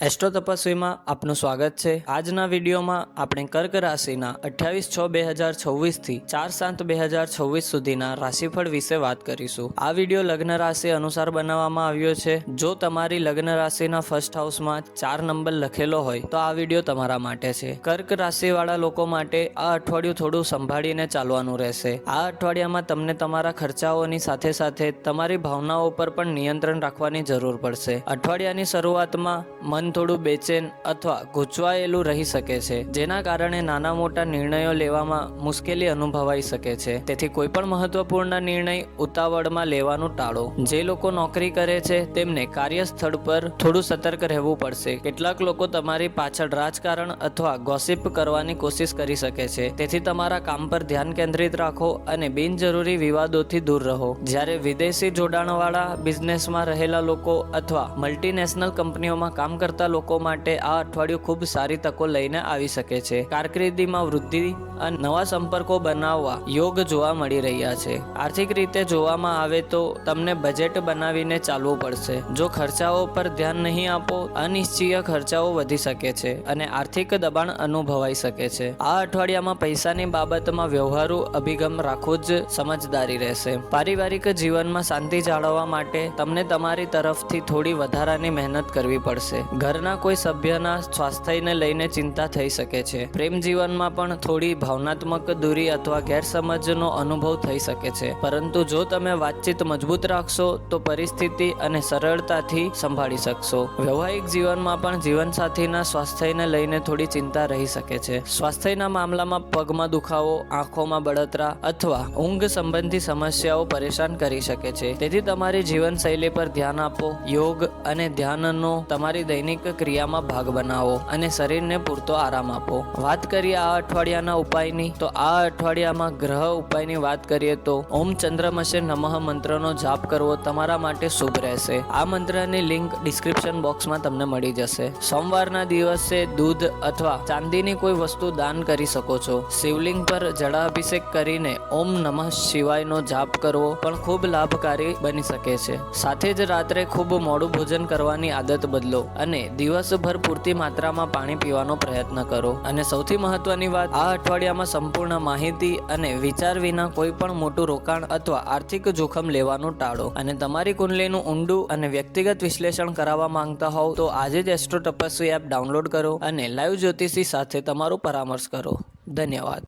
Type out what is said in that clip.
Astro તપસ્વીમાં આપનું સ્વાગત છે। આજના વિડીયોમાં આપણે કર્ક રાશિના 28/6/2026 થી 4/7/2026 સુધીના રાશિફળ વિશે વાત કરીશું। આ વિડીયો લગ્ન રાશિ અનુસાર બનાવવામાં આવ્યો છે। જો તમારી લગ્ન રાશિના ફર્સ્ટ હાઉસમાં 4 નંબર લખેલો હોય તો આ વિડીયો તમારા માટે છે। કર્ક રાશિવાળા લોકો માટે આ અઠવાડિયું થોડું સંભાળીને ચાલવાનું રહેશે। આ અઠવાડિયામાં તમને તમારા ખર્ચાઓની સાથે સાથે તમારી ભાવનાઓ પર પણ નિયંત્રણ રાખવાની જરૂર પડશે। અઠવાડિયાની શરૂઆતમાં મન થોડું બેચેન અથવા ગૂંચવાયેલું રહી શકે છે, જેના કારણે નાના મોટા નિર્ણયો લેવામાં મુશ્કેલી અનુભવાઈ શકે છે। તેથી કોઈ પણ મહત્વપૂર્ણ નિર્ણય ઉતાવળમાં લેવાનું ટાળો। જે લોકો નોકરી કરે છે તેમને કાર્યસ્થળ પર થોડું સતર્ક રહેવું પડશે। કેટલાક લોકો તમારી પાછળ રાજકારણ અથવા ગોસિપ કરવાની કોશિશ કરી શકે છે, તેથી તમારા કામ પર ધ્યાન કેન્દ્રિત રાખો અને બિનજરૂરી વિવાદોથી દૂર રહો। જ્યારે વિદેશી જોડાણવાળા બિઝનેસમાં રહેલા લોકો અથવા મલ્ટીનેશનલ કંપનીઓમાં કામ કરતા લોકો માટે આ અઠવાડિયું ખૂબ સારી તકો લઈને આવી શકે છે। કારકિર્દીમાં વૃદ્ધિ અને નવા સંપર્કો બનાવવા યોગ જોવા મળી રહ્યા છે। આર્થિક રીતે જોવામાં આવે તો તમને બજેટ બનાવીને ચાલવું પડશે। જો ખર્ચાઓ પર ધ્યાન નહીં આપો, અનિશ્ચિત ખર્ચાઓ વધી શકે છે અને આર્થિક દબાણ અનુભવાઈ શકે છે। આ અઠવાડિયામાં પૈસાની બાબતમાં વ્યવહારુ અભિગમ રાખવો જ સમજદારી રહેશે। પારિવારિક જીવનમાં શાંતિ જાળવવા માટે તમને તમારી તરફથી થોડી વધારાની મહેનત કરવી પડશે। ઘરના કોઈ સભ્યના સ્વાસ્થ્યને લઈને ચિંતા થઈ શકે છે। પ્રેમ જીવનમાં પણ થોડી ભાવનાત્મક દૂરી અથવા ગેરસમજનો અનુભવ થઈ શકે છે, પરંતુ જો તમે વાતચીત મજબૂત રાખશો તો પરિસ્થિતિ અને સરળતાથી સંભાળી શકશો। વૈવાહિક જીવનમાં પણ જીવનસાથીના સ્વાસ્થ્યને લઈને થોડી ચિંતા રહી શકે છે। સ્વાસ્થ્યના મામલામાં પગમાં દુખાવો, આંખોમાં બળતરા અથવા ઊંઘ સંબંધી સમસ્યાઓ પરેશાન કરી શકે છે, તેથી તમારી જીવનશૈલી પર ધ્યાન આપો। યોગ અને ધ્યાનનો તમારી દૈનિક ક્રિયામાં ભાગ બનાવો અને શરીરને પૂરતો આરામ આપો। વાત કરીએ આ અઠવાડિયાના ઉપાયની, તો આ અઠવાડિયામાં ગ્રહ ઉપાયની વાત કરીએ તો ઓમ ચંદ્રમસે નમઃ મંત્રનો જાપ કરવો તમારા માટે શુભ રહેશે। આ મંત્રની લિંક ડિસ્ક્રિપ્શન બોક્સમાં તમને મળી જશે। સોમવારના દિવસે દૂધ અથવા ચાંદીની કોઈ વસ્તુ દાન કરી શકો છો। શિવલિંગ પર જળાભિષેક કરીને ઓમ નમઃ શિવાયનો જાપ કરવો પણ ખૂબ લાભકારી બની શકે છે। સાથે જ રાત્રે ખૂબ મોડું ભોજન કરવાની આદત બદલો અને દિવસભર પૂરતી માત્રામાં પાણી પીવાનો પ્રયત્ન કરો। અને સૌથી મહત્વની વાત, આ અઠવાડિયામાં સંપૂર્ણ માહિતી અને વિચાર વિના કોઈ પણ મોટું રોકાણ અથવા આર્થિક જોખમ લેવાનું ટાળો। અને તમારી કુંડલીનું ઊંડું અને વ્યક્તિગત વિશ્લેષણ કરાવવા માંગતા હોવ તો આજે જ એસ્ટ્રો તપસ્વી એપ ડાઉનલોડ કરો અને લાઈવ જ્યોતિષી સાથે તમારો પરામર્શ કરો। ધન્યવાદ।